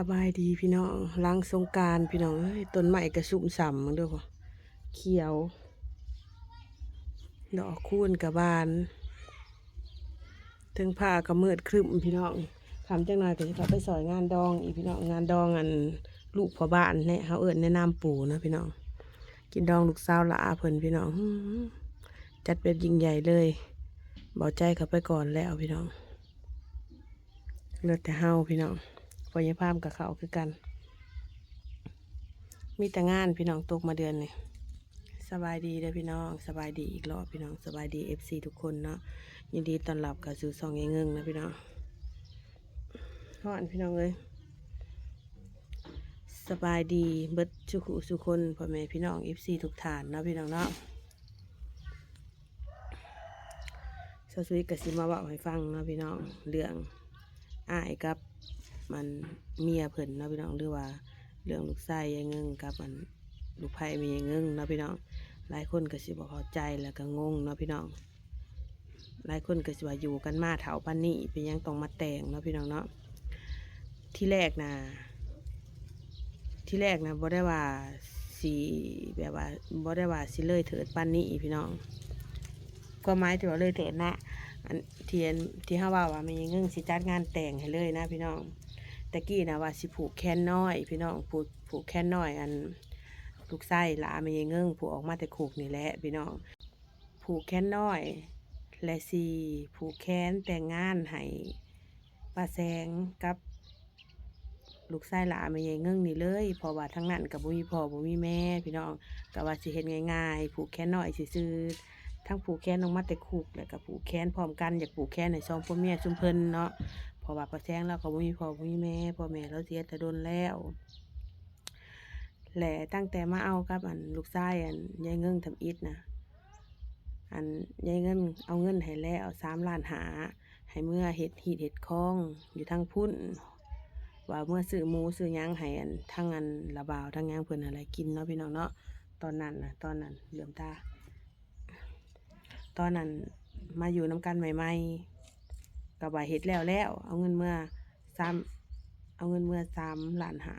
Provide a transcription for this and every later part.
สบายดีพี่น้องหลังสงกรานต์พี่น้องเอ้ยต้นไม้กระสุ่มส่ำมึงเด้อพ่อเขียวดอกคูณกระบานถึงผ้าก็มืดครึ้มพี่น้องคำจังหน่อยก็จะไปสอยงานดองอีกพี่น้องงานดองลูกพ่อบ้านเนี่ยเขาเอิ้นแนะนำปู่นะพี่น้องกินดองลูกสาวหลาเพิ่นพี่น้องจัดเป็นยิ่งใหญ่เลยเบาใจเขาไปก่อนแล้วพี่น้องเลือดแต่เฮาพี่น้องพอยายพามกับเขาคือกันมีแต่งานพี่น้องตกมาเดือนนี่สบายดีเลยพี่น้องสบายดีอีกรอบพี่น้องสบายดีFCทุกคนเนาะยินดีต้อนรับกับสู่ซองเงิงนะพี่น้องฮ้อนพี่น้องเลยสบายดีเบิดสุขุสุคนพ่อแม่พี่น้องFCทุกฐานเนาะพี่น้องเนาะสาวสุยกสิมาบอกให้ฟังเนาะพี่น้องเรื่องอ้ายกับมันเมียเพิ่นเนาะพี่น้องหรือว่าเรื่องลูกชายยายเงิงกับมันลูกไผ่มียายเงิงเนาะพี่น้องหลายคนก็สิบ่เข้าใจแล้วก็งงเนาะพี่น้องหลายคนก็สิว่าอยู่กันมาเถาปานนี้เป็นยังต้องมาแต่งเนาะพี่น้องเนาะที่แรกนะบ่ได้ว่าสีแบบว่าบ่ได้ว่าสิเลยเถิดปานนี้พี่น้องก็หมายถึงว่าเลยเถิดนะอันที่เฮาว่ามีเงินสิจัดงานแต่งให้เลยนะพี่น้องตะกี้นะว่าสิผูกแขนน้อยพี่น้องผูกแขนน้อยอันลูกไส้หลามีเงินผูกออกมาแต่คุกนี่แหละพี่น้องผูกแขนน้อยและสิผูกแขนแต่งงานให้ป้าแสงกับลูกไส้หลาไม่ใหญ่เงิ่งนี่เลยเพราะว่าทั้งนั้นกับบุมีพ่อบุมีแม่พี่น้องก็ว่าสิเฮ็ดง่ายๆผูกแขนน้อยซื่อทั้งผูกแขนลงมาแต่คุกแล้วก็ผูกแขนพร้อมกันอยากผูกแขนในซองพ่อแม่ชุมเพิ่นเนาะเพราะว่าป้าแสงเราก็บุมีพ่อบุมีแม่พ่อแม่เราเสียแต่โดนแล้วแหละตั้งแต่มาเอากับลูกไส้ยายเงิ่งทำอิฐนะยายเงินเอาเงินให้แล้ว3 ล้าน หาให้เมื่อเห็ดหีดเห็ดคองอยู่ทั้งพุ่นว่าเมื่อซื้อหมูซื้อยังให้ทั้งระบาวทั้งยังเพิ่นอะไรกินเนาะพี่น้องเนาะตอนนั้นเหลื่อมตาตอนนั้นมาอยู่น้ำกันใหม่ๆกับว่าเห็ดแล้วเอาเงินเมื่อ3 ล้าน หา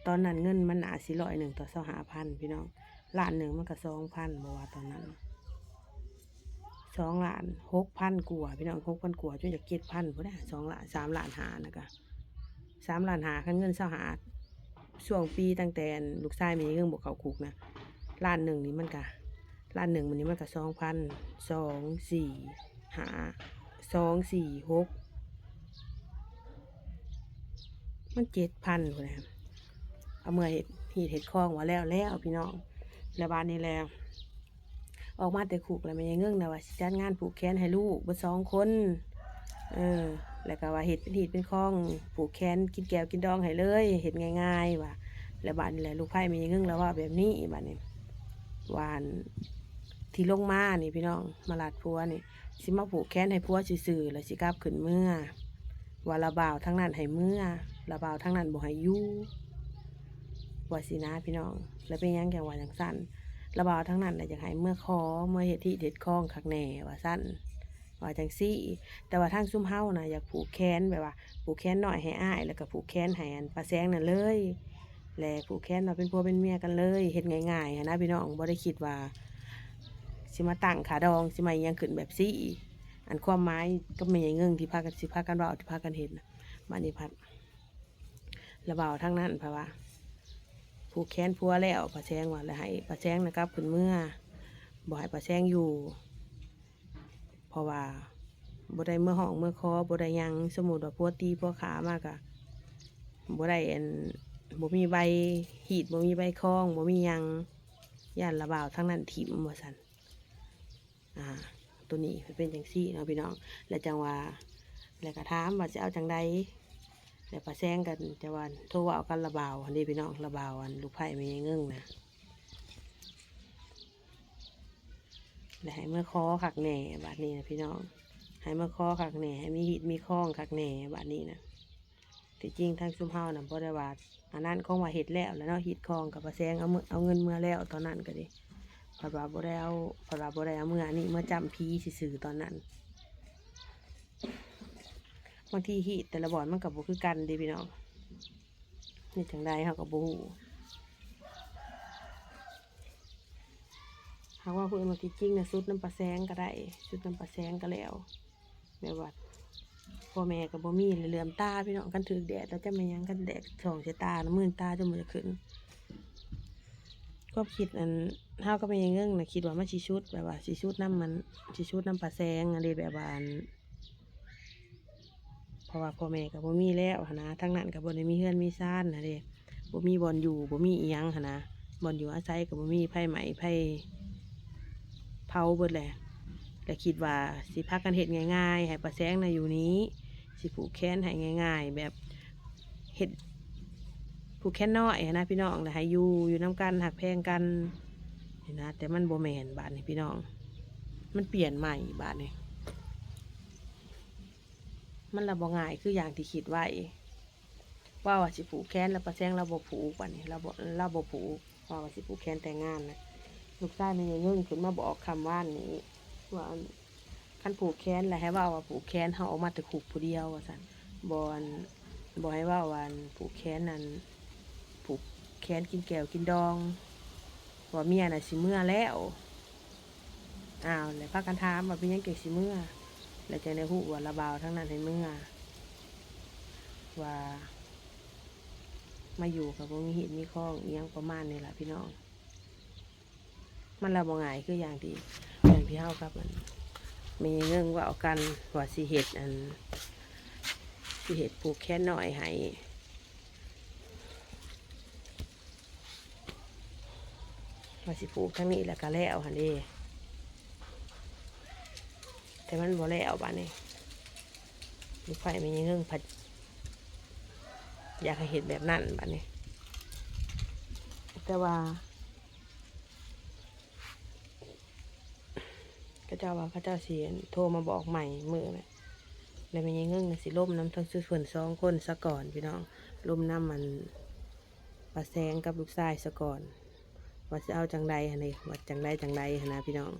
ตอนนั้นเงินมันอาจสิ100ต่อ25,000พี่น้อง1,000,000มันก็2,000บ่ว่าตอนนั้น2,600,000 กว่าพี่น้อง6,000 กว่าจนจะ7,000พอได้3 ล้าน หานะกะ3 ล้าน หาคันเงินเศร้าหาช่วงปีตั้งแต่ลูกชายมีเงินบวกเขาคุกนะ1,000,000นี่มันกะ1,000,000มันนี้มันกะ2,000 2 4 5 2 4 6มัน7,000พอได้เอาเมื่อเห็ดคลองว่าแล้วพี่น้องแล้วบ้านนี้แล้วออกมาแต่คุกแล้วมันยังเงื่อนนะว่าจัดงานผูกแขนให้ลูกเบิด2 คนแล้วก็ว่าเห็ดเป็นคลองผูกแขนกินแก้วกินดองให้เลยเห็ดง่ายๆว่ะแล้วบ้านนี้แหละลูกไผ่มันยังเงื่อนแล้วว่าแบบนี้บ้านนี้วานที่ลงมานี่พี่น้องมาลาดพัวนี่สิมาผูกแขนให้พัวซื่อๆแล้วสิกลับขึ้นเมื่อว่าระบ่าวทั้งนั้นให้เมื่อระบ่าวทั้งนั้นบ่ให้อยู่ว่าสินะพี่น้องแล้วเป็นยังแกว่าอย่างสั้นระบาวทั้งนั้นเลยอยากให้เมื่อเฮ็ดที่เด็ดคล้องคักแหน่ว่าสั้นว่าจังซี่แต่ว่าทางซุ่มเฮานะอยากผูกแขนแบบว่าผูกแขนหน่อยให้อ้ายแล้วก็ผูกแขนให้ป้าแสงนั่นเลยแหละผูกแขนมาเป็นผัวเป็นเมียกันเลยเฮ็ดง่ายๆนะพี่น้องบ่ได้คิดว่าสิมาตั้งขาดองสิมายังขึ้นแบบซี่ความหมายก็ไม่ใช่เงื่งที่พากันเว้าที่พากันเห็นบ้านนี้พัดระบาวทั้งนั้นเพราะว่าผูกแขนพัวแล้วป้าแสงว่าแล้วให้ป้าแสงนะครับขึ้นเมื่อบ่ให้ป้าแสงอยู่เพราะว่าบ่ได้เมื่อห้องเมื่อคอบ่ได้ยังสมมุติว่าพัวตีพัวขามากะบ่ได้บ่มีใบหีดบ่มีใบคล้องบ่มียังย่านระบาวทั้งนั้นถิ่มว่าซั่นตัวนี้เป็นจังซี่เนาะพี่น้องแล้วจังว่าแล้วก็ถามว่าจะเอาจังใดแล้วป้าแซงกันจะวันโทรว่าเอากันระบาวอันนี้พี่น้องระบาวลูกไผ่ไม่เงื่งนะแล้วให้เมื่อคอขักแหน่บาดนี้นะพี่น้องให้เมื่อคอขักแหน่ให้มีหิดมีคล้องขักแหน่บาดนี้นะที่จริงทางซุ่มเฮานะบ่ได้ว่าอันนั้นของว่าเห็ดแล้วเนาะหิดคล้องกับป้าแซงเอาเงินเมื่อแล้วตอนนั้นก็ดิพอว่าบ่ได้เอาเมื่อนี่เมื่อจำพีสื่อตอนนั้นบางทีหิดแต่ละบ่อนมันกับบ่คือกันดิพี่น้อง นี่จังใดเขาก็บ่ฮู้หากว่าเพิ่นมาจริงๆนะสุดน้ำปลาแซงก็ได้สุดน้ำปลาแซงก็แล้วแบบว่าพ่อแม่ก็บ่มีเหลื่อมตาพี่น้องกันถึกแดดแล้วจะมายังกันแดดส่องใส่ตาแล้วมื่นตาจนมันจะขึ้นก็คิดอันเฮาก็ไม่ยังเงื่งนะคิดว่ามันสิชุดแบบว่าสิชุดน้ำมันสิชุดน้ำปลาแซงอะไรแบบว่าเพราะว่าพ่อแม่ก็บ่มีแล้วหั้นนะทั้งนั้นก็บ่ได้มีเฮือนมีซ่านนะเด้บ่มีบ่อนอยู่บ่มีอีหยังหั้นนะบ่อนอยู่อาศัยก็บ่มีไผไหม้ไผเผาเบิดแหละแต่คิดว่าสิพากันเฮ็ดง่ายๆให้ปลาแซงน่ะอยู่นี้สิผูกแขนให้ง่ายๆแบบเฮ็ดผูกแขนน้อยนะพี่น้องแล้วให้อยู่น้ำกันหักแพงกันเห็นนะแต่มันบ่แม่นบาดนี้พี่น้องมันเปลี่ยนใหม่บาดนี้มันละบ่ง่ายคืออย่างที่คิดไว้ว่าสิผูกแขนแล้วปลาแซงเราบ่ผูกบาดนี้เราบ่ผูกว่าสิผูกแขนแต่งงานนะลูกชายมันยังงึ่งขึ้นมาบอกคำว่านนี้ว่าคันผูกแขนแล้วให้ว่าผูกแขนเขาออกมาแต่ขุกผู้เดียวว่าซั่นบ่ให้ว่าผูกแขนนั้นผูกแขนกินแก้วกินดองว่าเมียน่ะสิเมื่อแล้วแล้วพากันถามว่าเป็นยังเก่งสิเมื่อแล้วจังได้ฮู้ว่าระบาวทั้งนั้นให้เมื่อว่ามาอยู่กับบ่มีหินมีข้องอีหยังประมาณนี้ล่ะพี่น้องมันละบ่ง่ายคืออย่างที่เฮากับมันมีเรื่องว่าเอากันว่าสิเฮ็ดผูกแขนหน่อยให้ว่าสิผูกทั้งนี้แล้วก็แล้วหั่นเด้แต่มันบ่แล้วบัดนี้ลูกไฟมีเรื่องผัดอยากให้เฮ็ดแบบนั้นบัดนี้แต่ว่าพระเจ้าว่าพระเจ้าเสียโทรมาบอกใหม่มือเลยแล้วมีเงื่งสิล่มน้ำทั้งส่วน2 คนซะก่อนพี่น้องล่มน้ำมันปลาแซงกับลูกชายซะก่อนว่าจะเอาจังใดฮะนี่ว่าจังใดฮะนะพี่น้อง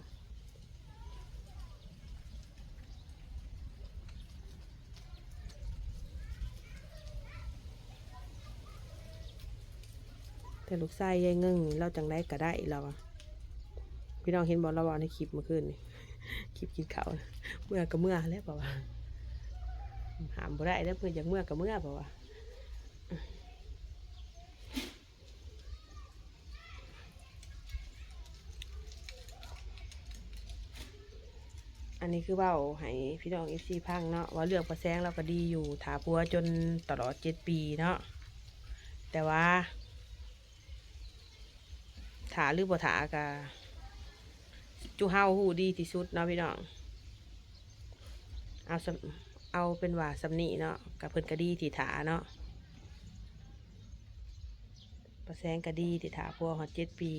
แต่ลูกชายยายเงื่งเราจังใดก็ได้เราพี่น้องเห็นบอกเราในคลิปเมื่อคืนนี่คลิปกินข้าวเมื่อก็เมื่อแล้วเปล่าวะหามบ่ได้แล้วเพื่อนอยากเมื่อก็เมื่อเปล่าวะอันนี้คือเบ้าให้พี่น้องFCพังเนาะว่าเรื่องปลาแซงเราก็ดีอยู่ถาพัวจนตลอด7 ปีเนาะแต่ว่าถาหรือบ่ถากะจูเฮาหูดีที่สุดเนาะพี่น้องเอาเป็นว่าสำนีเนาะกับเพิ่นก็ดีที่ถาเนาะปลาแซงก็ดีที่ถาพัวฮอด7 ปี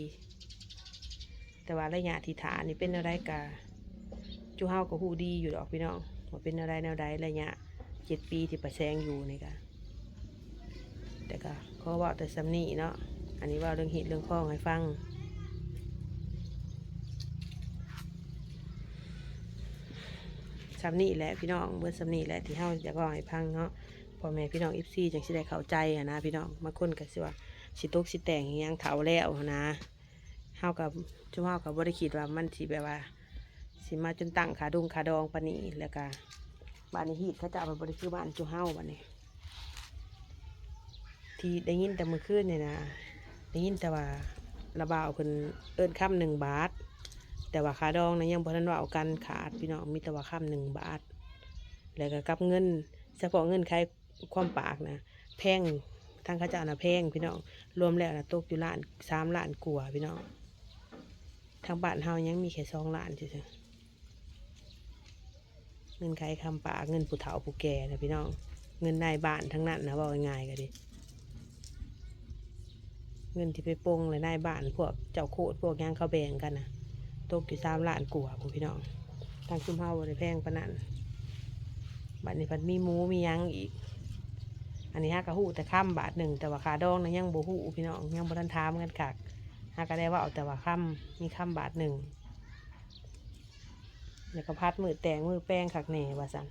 แต่ว่าระยะที่ถานี่เป็นอะไรกะจูเฮาก็หูดีอยู่ดอกพี่น้องว่าเป็นอะไรแนวใดระยะ7 ปีที่ปลาแซงอยู่นี่กะแต่ก็เขาบอกแต่สำนีเนาะอันนี้ว่าเรื่องเหตุเรื่องข้องให้ฟังสำนีแหละพี่น้องเมื่อสำนีแหละที่เฮาจะก็ให้พังเนาะพ่อแม่พี่น้องFCจังสิได้เข้าใจนะพี่น้องบางคนก็สิว่าสิตกสิแต่งอีหยังเฒ่าแล้วนะเฮากับจุ่มเฮากับบ่ได้คิดว่ามันสิแบบว่าสิมาจนตั้งขาดองปานนี้แล้วก็บ้านนี้ฮีดเขาจะเอาไปบ่ได้คือบ้านจุ่มเฮาบัดนี้ที่ได้ยินแต่เมื่อคืนเนี่ยนะได้ยินแต่ว่าระบาวเพิ่นเอิ้นค่ำ1 บาทแต่ว่าขาดองนะยังบ่ทันว่าเอากันขาดพี่น้องมีแต่ว่าค่ำ1 บาทแล้วก็กับเงินเฉพาะเงินใครความปากนะแพงทางเขาเจ้านะแพงพี่น้องรวมแล้วนะตกอยู่3 ล้านกว่าพี่น้องทางบ้านเฮายังมีแค่2 ล้านเฉยๆเงินใครคำปากเงินผู้เฒ่าผู้แก่นะพี่น้องเงินนายบ้านทั้งนั้นนะว่าง่ายๆก็ดิเงินที่ไปโปงเลยนายบ้านพวกเจ้าโคตรพวกยังเขาแบ่งกันนะตกอยู่3 ล้านกว่าพี่น้องทางซุ่มเฮาบ่ได้แพงปานนั้นบัดนี้พันมีหมูมียังอีกอันนี้ฮะกะหูแต่ค่ำ1 บาทแต่ว่าขาดองนะยังบ่หูพี่น้องยังบ่ทันถามกันคักฮะก็ได้ว่าเอาแต่ว่าค่ำมีค่ำ1 บาทแล้วก็พัดมือแต่งมือแป้งคักแหน่ว่าซั่น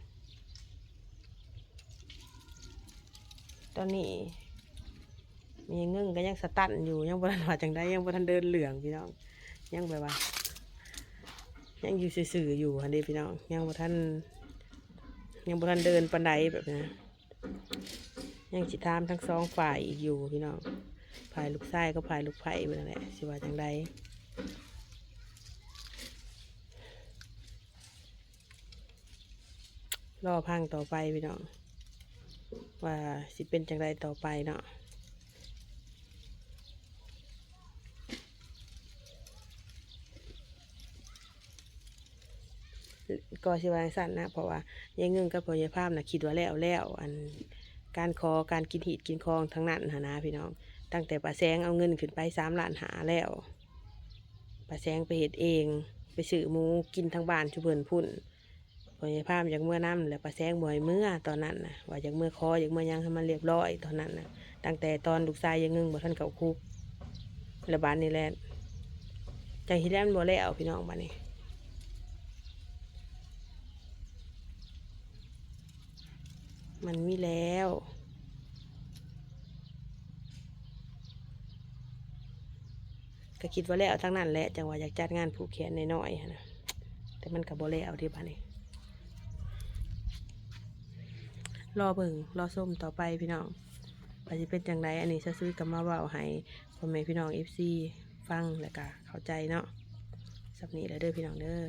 ตอนนี้ มีเงิ่งก็ยังสตันอยู่ยังบ่ทันว่าจังไดยังบ่ทันเดินเหลืองพี่น้องยังแบบว่ายังอยู่ซื่อๆอยู่หั่นเด้พี่น้องยังบ่ทันเดินปานใดแบบนี้ยังสิถามทั้งสองฝ่ายอีกอยู่พี่น้องฝ่ายลูกชายกับฝ่ายลูกไผ่นั่นแหละสิว่าจังไดรอพังต่อไปพี่น้องว่าสิเป็นจังไดต่อไปเนาะก็สิว่าสั้นนะเพราะว่ายายเงิงกับพ่อยายภาพนะคิดว่าแล้วอันการกินหีดกินคองทั้งนั้นนะพี่น้องตั้งแต่ป้าแสงเอาเงินขึ้นไป3 ล้าน หาแล้วป้าแสงไปเฮ็ดเองไปซื้อหมูกินทั้งบ้านชุเพิ่นพุ่นพ่อยายภาพอยากเมื่อน้ำแล้วป้าแสงบ่อยเมื่อตอนนั้นนะว่าอยากเมื่อคออยากเมื่อยังให้มันเรียบร้อยตอนนั้นนะตั้งแต่ตอนลูกชายยายเงิงบ่ทันเข้าคุกแล้วบ้านนี้แหละจังที่แล้วมันบ่แล้วพี่น้องบ้านนี้มันมีแล้วก็คิดว่าแล้วทั้งนั้นแหละจังว่าอยากจัดงานผูกแขนน้อยๆนะแต่มันก็บ่แล้วที่บ้านนี้รอเบิ่งรอส้มต่อไปพี่น้องว่าจะเป็นจังไดอันนี้ซื้อกับมาเว้าให้พ่อแม่พี่น้อง FC ฟังแล้วก็เข้าใจเนาะสับนี้แล้วเด้อพี่น้องเด้อ